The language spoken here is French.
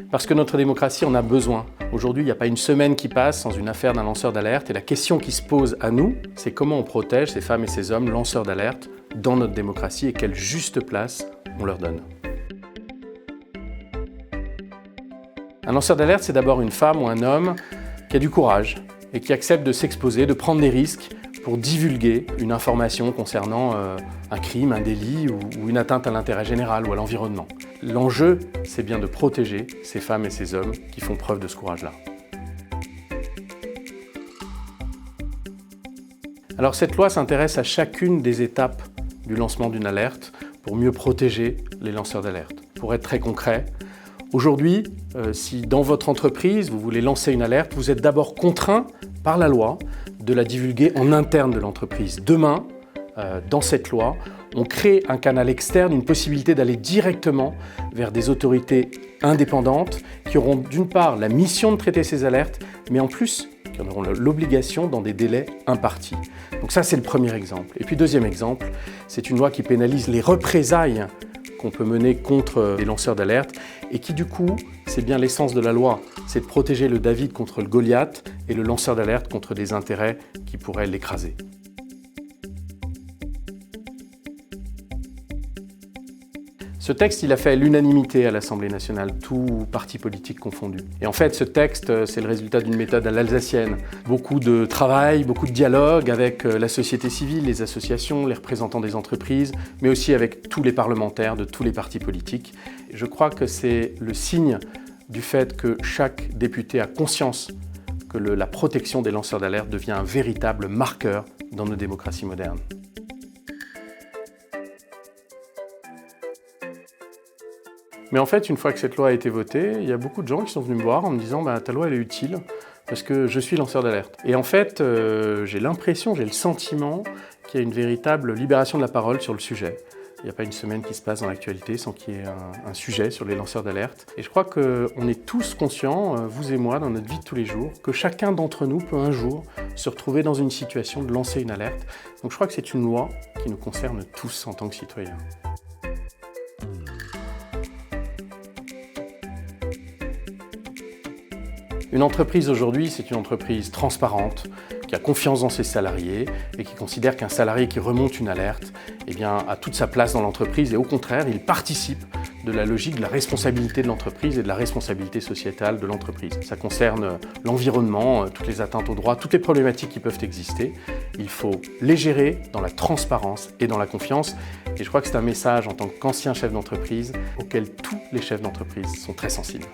Parce que notre démocratie en a besoin. Aujourd'hui, il n'y a pas une semaine qui passe sans une affaire d'un lanceur d'alerte. Et la question qui se pose à nous, c'est comment on protège ces femmes et ces hommes lanceurs d'alerte dans notre démocratie et quelle juste place on leur donne. Un lanceur d'alerte, c'est d'abord une femme ou un homme qui a du courage et qui accepte de s'exposer, de prendre des risques pour divulguer une information concernant un crime, un délit ou une atteinte à l'intérêt général ou à l'environnement. L'enjeu, c'est bien de protéger ces femmes et ces hommes qui font preuve de ce courage-là. Alors cette loi s'intéresse à chacune des étapes du lancement d'une alerte pour mieux protéger les lanceurs d'alerte. Pour être très concret, aujourd'hui, si dans votre entreprise vous voulez lancer une alerte, vous êtes d'abord contraint par la loi de la divulguer en interne de l'entreprise. Demain, dans cette loi, on crée un canal externe, une possibilité d'aller directement vers des autorités indépendantes qui auront d'une part la mission de traiter ces alertes, mais en plus qui en auront l'obligation dans des délais impartis. Donc ça, c'est le premier exemple. Et puis deuxième exemple, c'est une loi qui pénalise les représailles qu'on peut mener contre les lanceurs d'alerte et qui du coup, c'est bien l'essence de la loi, c'est de protéger le David contre le Goliath et le lanceur d'alerte contre des intérêts qui pourraient l'écraser. Ce texte, il a fait l'unanimité à l'Assemblée nationale, tous partis politiques confondus. Et en fait, ce texte, c'est le résultat d'une méthode à l'alsacienne. Beaucoup de travail, beaucoup de dialogue avec la société civile, les associations, les représentants des entreprises, mais aussi avec tous les parlementaires de tous les partis politiques. Et je crois que c'est le signe du fait que chaque député a conscience que la protection des lanceurs d'alerte devient un véritable marqueur dans nos démocraties modernes. Mais en fait, une fois que cette loi a été votée, il y a beaucoup de gens qui sont venus me voir en me disant « ta loi elle est utile parce que je suis lanceur d'alerte ». Et en fait, j'ai l'impression, j'ai le sentiment qu'il y a une véritable libération de la parole sur le sujet. Il n'y a pas une semaine qui se passe dans l'actualité sans qu'il y ait un sujet sur les lanceurs d'alerte. Et je crois qu'on est tous conscients, vous et moi, dans notre vie de tous les jours, que chacun d'entre nous peut un jour se retrouver dans une situation de lancer une alerte. Donc je crois que c'est une loi qui nous concerne tous en tant que citoyens. Une entreprise aujourd'hui, c'est une entreprise transparente, qui a confiance dans ses salariés et qui considère qu'un salarié qui remonte une alerte a toute sa place dans l'entreprise et au contraire, il participe de la logique de la responsabilité de l'entreprise et de la responsabilité sociétale de l'entreprise. Ça concerne l'environnement, toutes les atteintes aux droits, toutes les problématiques qui peuvent exister. Il faut les gérer dans la transparence et dans la confiance. Et je crois que c'est un message en tant qu'ancien chef d'entreprise auquel tous les chefs d'entreprise sont très sensibles.